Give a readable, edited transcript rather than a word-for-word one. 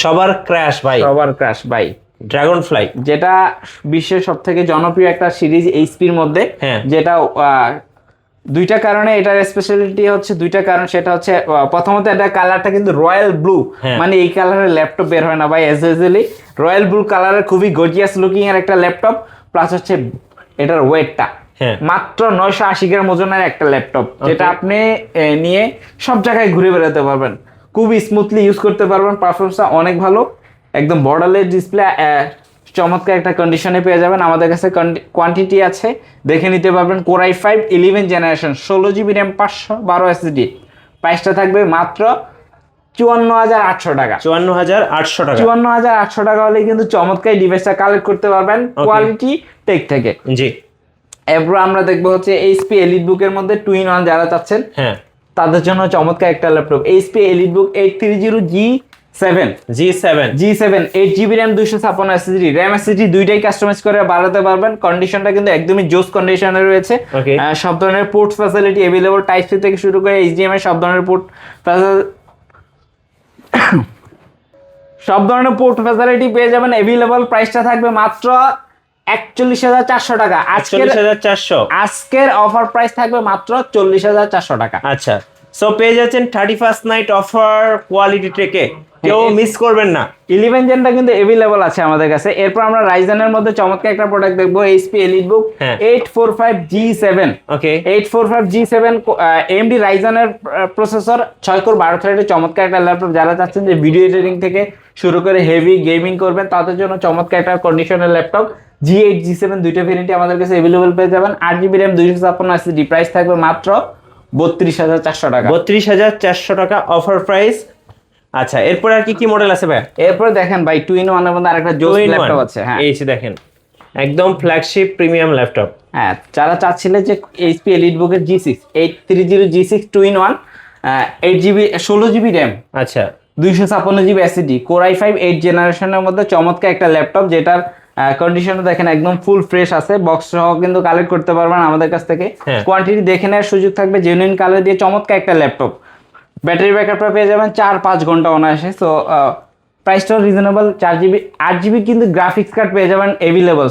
সবার ক্র্যাশ ভাই, সবার ক্রাশ ভাই, ড্রাগন ফ্লাই। যেটা বিশ্বের সব থেকে জনপ্রিয় একটা সিরিজ এইচপির মধ্যে, হ্যাঁ। যেটা দুইটা কারণে এটার স্পেশালিটি হচ্ছে, দুইটা কারণ। সেটা হচ্ছে প্রথমত এটা কালারটা কিন্তু রয়্যাল ব্লু, হ্যাঁ। মানে এই কালারের ল্যাপটপ বের হয় না ভাই এজ ইউজুয়ালি। রয়্যাল ব্লু কালারের খুবই গর্জিয়াস লুকিং এর একটা ল্যাপটপ, প্লাস হচ্ছে এটার ওয়েটটা হ্যাঁ। মাত্র 980 গ্রাম ওজনের একটা ল্যাপটপ, যেটা আপনি নিয়ে সব জায়গায় ঘুরে বেড়াতে পারবেন, খুবই স্মুথলি ইউজ করতে পারবেন। পারফরমেন্সটা অনেক ভালো, একদম বর্ডারলেস ডিসপ্লে, চমৎকার একটা কন্ডিশনে পেয়ে যাবেন। আমাদের কাছে কোয়ান্টিটি আছে, দেখে নিতে পারবেন। Core i5 11 generation, 16 GB RAM, 512 SSD। প্রাইসটা থাকবে মাত্র 54,800 টাকা। 54,800 টাকা। 54,800 টাকা হলে কিন্তু চমৎকার ডিভাইসটা কালেক্ট করতে পারবেন কোয়ালিটি টেক থেকে। জি। এরপর আমরা দেখবো হচ্ছে এইচপি এলিটবুক এর মধ্যে 2-in-1 যারা চাচ্ছেন হ্যাঁ। তাদের জন্য চমৎকার একটা laptop, HP EliteBook 830G7। G7 8GB RAM, 256 SSD, RAM SSD দুইটাই কাস্টমাইজ করে বাড়াতে পারবেন। কন্ডিশনটা কিন্তু একদমই জোস কন্ডিশনে রয়েছে। Okay. সব ধরনের port facility available, type C থেকে শুরু করে HDMI সব ধরনের পোর্ট ফ্যাসিলিটি পেয়ে যাবেন अवेलेबल। প্রাইসটা থাকবে মাত্র 41,400 টাকা। 41,400। আজকের অফার প্রাইস থাকবে মাত্র 40,400 টাকা। আচ্ছা, সো পেয়ে যাচ্ছেন 31st নাইট অফার কোয়ালিটি টেকে, কেউ মিস করবেন না। 11 জেনটা কিন্তু अवेलेबल আছে আমাদের কাছে। এরপর আমরা রাইজেনের মধ্যে চমৎকার একটা প্রোডাক্ট দেখবো, এইচপি এলিটবুক হ্যাঁ। 845G7। ওকে। 845G7 AMD রাইজেনের প্রসেসর, 6 কোর 12 থ্রেডের চমৎকার একটা ল্যাপটপ। যারা চাচ্ছেন যে ভিডিও এডিটিং থেকে শুরু করে হেভি গেমিং করবেন, তাদের জন্য চমৎকার একটা কন্ডিশনের ল্যাপটপ। G8 G7 দুইটা ভেরিয়েন্টই আমাদের কাছে अवेलेबल পেয়ে যাবেন। 8GB RAM, 256 SSD। প্রাইস থাকবে মাত্র 32,400 টাকা। 32,400 টাকা অফার প্রাইস। আচ্ছা, এরপর আর কি কি মডেল আছে ভাই? এরপর দেখেন ভাই 2-in-1 এর মধ্যে আরেকটা জোস ল্যাপটপ আছে। হ্যাঁ, এই যে দেখেন, একদম ফ্ল্যাগশিপ প্রিমিয়াম ল্যাপটপ। হ্যাঁ, যারা চাচ্ছিলেন যে HP এলিটবুকের G6 830G6 2-in-1, 8GB 16GB RAM, আচ্ছা। 256GB SSD, কোর i5 8 জেনারেশনের মধ্যে চমৎকার একটা ল্যাপটপ, যেটার কন্ডিশনটা দেখেন একদম ফুল ফ্রেশ আছে। বক্স সহ কিন্তু কালেক্ট করতে পারবেন আমাদের কাছ থেকে। হ্যাঁ। কোয়ান্টিটি দেখে নেওয়ার সুযোগ থাকবে, জেনুইন কালার দিয়ে চমৎকার একটা ল্যাপটপ। ব্যাটারি ব্যাকআপটা পেয়ে যাবেন 4-5 ঘন্টা অনায়াসে। সো প্রাইসটাও রিজনেবল। 4GB 8GB কিন্তু গ্রাফিক্স কার্ড পেয়ে যাবেন अवेलेबल।